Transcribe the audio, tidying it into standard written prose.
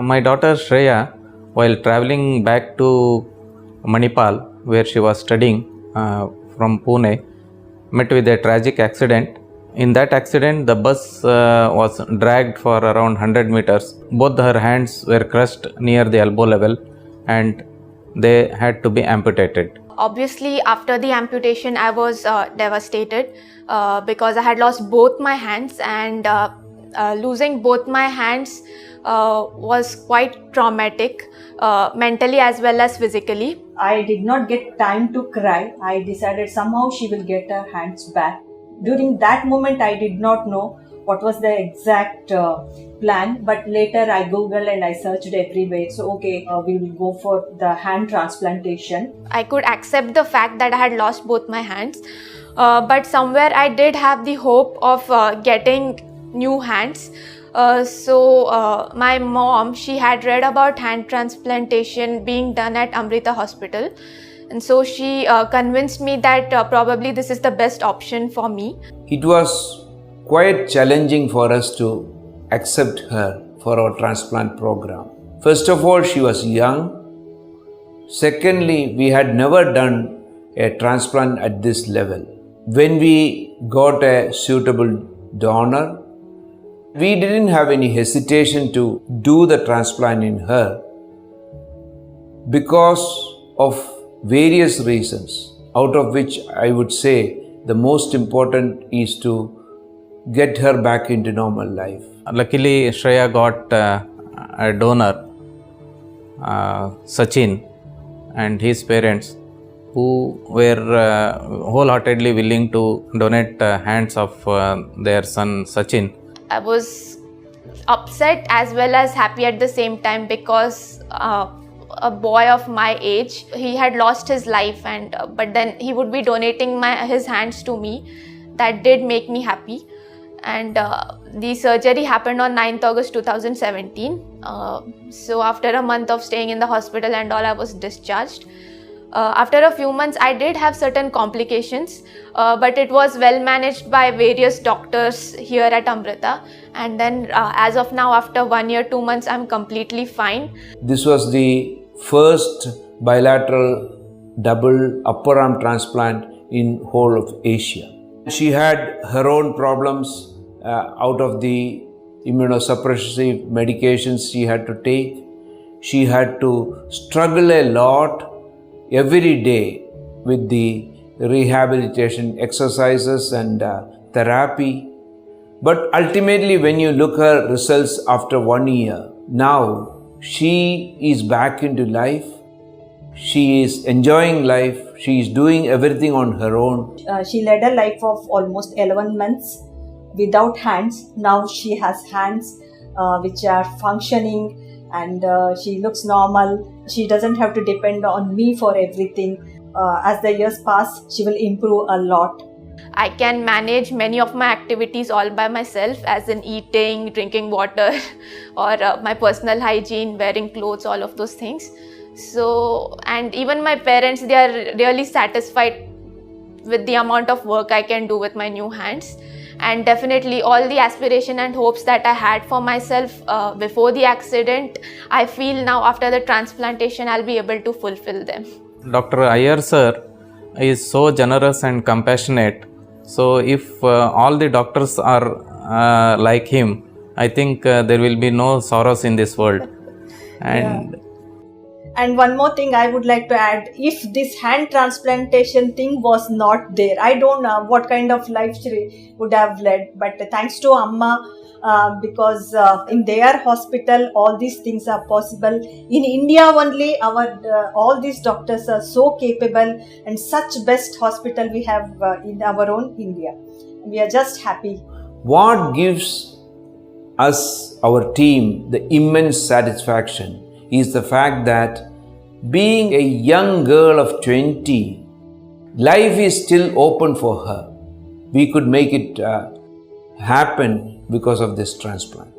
My daughter Shreya, while traveling back to Manipal, where she was studying from Pune, met with a tragic accident. In that accident, the bus was dragged for around 100 meters. Both her hands were crushed near the elbow level and they had to be amputated. Obviously, after the amputation, I was devastated because I had lost both my hands, and losing both my hands was quite traumatic, mentally as well as physically. I did not get time to cry. I decided somehow she will get her hands back. During that moment, I did not know what was the exact plan, but later I googled and I searched everywhere. So we will go for the hand transplantation. I could accept the fact that I had lost both my hands, but somewhere I did have the hope of getting new hands. So my mom, she had read about hand transplantation being done at Amrita Hospital, and so she convinced me that probably this is the best option for me. It was quite challenging for us to accept her for our transplant program. First of all, she was young. Secondly, we had never done a transplant at this level. When we got a suitable donor, we didn't have any hesitation to do the transplant in her because of various reasons, out of which I would say the most important is to get her back into normal life. Luckily, Shreya got a donor, Sachin, and his parents, who were wholeheartedly willing to donate hands of their son Sachin. I was upset as well as happy at the same time because a boy of my age, he had lost his life, and but then he would be donating his hands to me. That did make me happy. And the surgery happened on 9th August 2017. So after a month of staying in the hospital and all, I was discharged. After a few months, I did have certain complications, but it was well managed by various doctors here at Amrita. And then as of now, after 1 year, 2 months, I'm completely fine. This was the first bilateral double upper arm transplant in whole of Asia. She had her own problems out of the immunosuppressive medications she had to take. She had to struggle a lot every day with the rehabilitation exercises and therapy. But ultimately, when you look at her results after 1 year, now she is back into life. She is enjoying life. She is doing everything on her own. She led a life of almost 11 months without hands. Now she has hands which are functioning, and she looks normal. She doesn't have to depend on me for everything. As the years pass, she will improve a lot. I can manage many of my activities all by myself, as in eating, drinking water, or my personal hygiene, wearing clothes, all of those things. So, and even my parents, they are really satisfied with the amount of work I can do with my new hands. And definitely all the aspiration and hopes that I had for myself before the accident, I feel now after the transplantation, I'll be able to fulfill them. Dr. Iyer sir is so generous and compassionate. So if all the doctors are like him, I think there will be no sorrows in this world. And one more thing I would like to add, if this hand transplantation thing was not there, I don't know what kind of life she would have led. But thanks to Amma, because in their hospital all these things are possible. In India only, our all these doctors are so capable, and such best hospital we have in our own India. We are just happy. What gives us, our team, the immense satisfaction is the fact that being a young girl of 20, life is still open for her. We could make it happen because of this transplant.